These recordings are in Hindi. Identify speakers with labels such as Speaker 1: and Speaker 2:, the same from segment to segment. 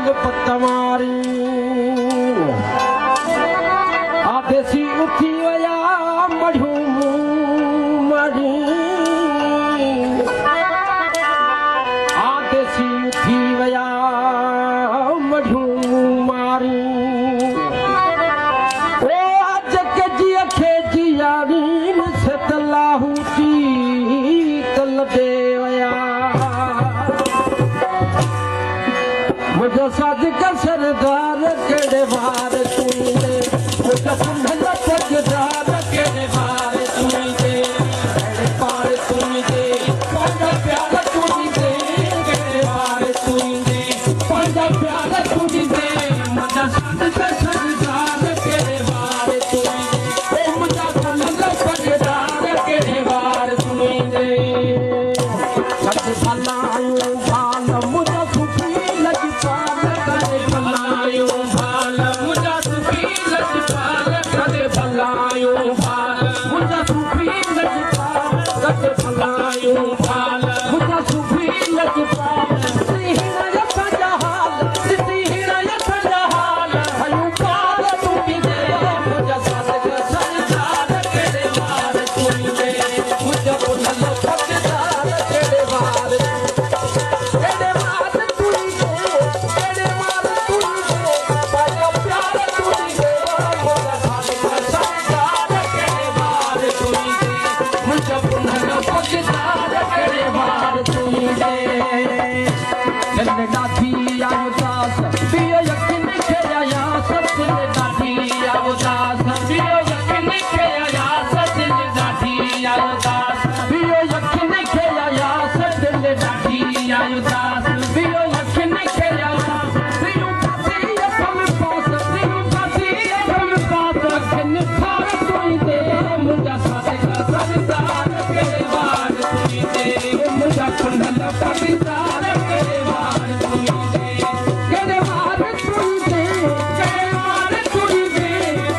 Speaker 1: पतवारी आदेसी उठी वया मढ़ू मरी आदेसी उठी वया मढ़ू मारी ओ आज के जिया खे जियारी से तलाहू ती तल देवया मुझे साज का सरदार केड़े वार तुझे मुझे सुनल पगदार केड़े वार तुझे पार तुझे पंजा प्यार तुझे केड़े वार तुझे पंजा प्यार तुझे मुझे साज का सरदार केड़े वार तुझे मुझे सुनल पगदार केड़े वार तुझे सब भलायूं भाल मुझे सुखी लगी पाल करे भलायूं भाल मुझे सुखी लगी पाल करे भलायूं भाल मुझे सुखी लगी पाल करे भलायूं भाल मुझे सुखी लगी पाल सिहिना या पंजहाल सिहिना या पंजहाल हयूं पाल तुझे मुझे साथ का सरदार केड़े वार तुझे मुझे बोलल पगदार केड़े वार केड़े वार तुझे केड़े वार तुझे पाया प्यार तुझे मुझे साथ का सरदार केड़े वार तुझे मुझे बोलल पगदार केड़े वार तुझे चल डाठी आयो दास पियो यकीन खेया सचल डाठी आयो दास पियो यकीन खेया सचल डाठी आयो दास पियो यकीन खेया सचल डाठी आयो दास पियो यकीन खेया सिरू पासी हम पास सिरू पासी हम पास रखन खार तुझे मुझे साथ का सरदार केड़े वार तुझे मुझे कुंडल पगदार केड़े वार तुझे केड़े वार तुझे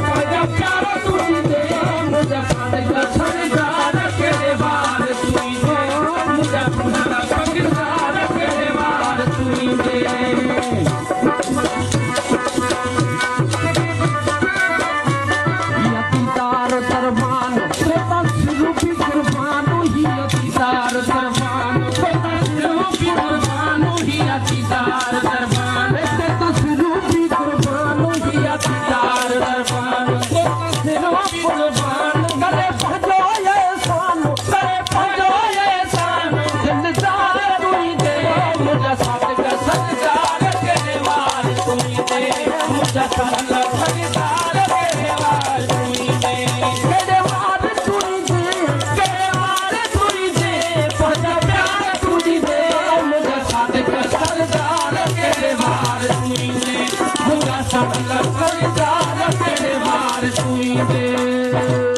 Speaker 1: पंजा प्यार तुझे मुझे साथ का सरदार केड़े वार तुझे मुझे कुंडल पगदार केड़े वार तुझे यतीदार दरबान श्रोता सिरूपी कुर्बानो ही यतीदार दरबान श्रोता सिरूपी कुर्बानो ही यतीदार दरबान श्रोता सिरूपी कुर्बानो ही यतीदार दरबान श्रोता सिरूपी कुर्बान करे भजो ये सानो करे भजो ये सानो जिंदार तुझे मुझे साथ का सरदार केड़े वार तुझे मुझे साथ का सरदार केड़े वार तुझे केड़े वार तुझे पंजा प्यार तुझे मुझे साथ का सरदार केड़े वार तुझे मुझे साथ का सरदार केड़े वार तुझे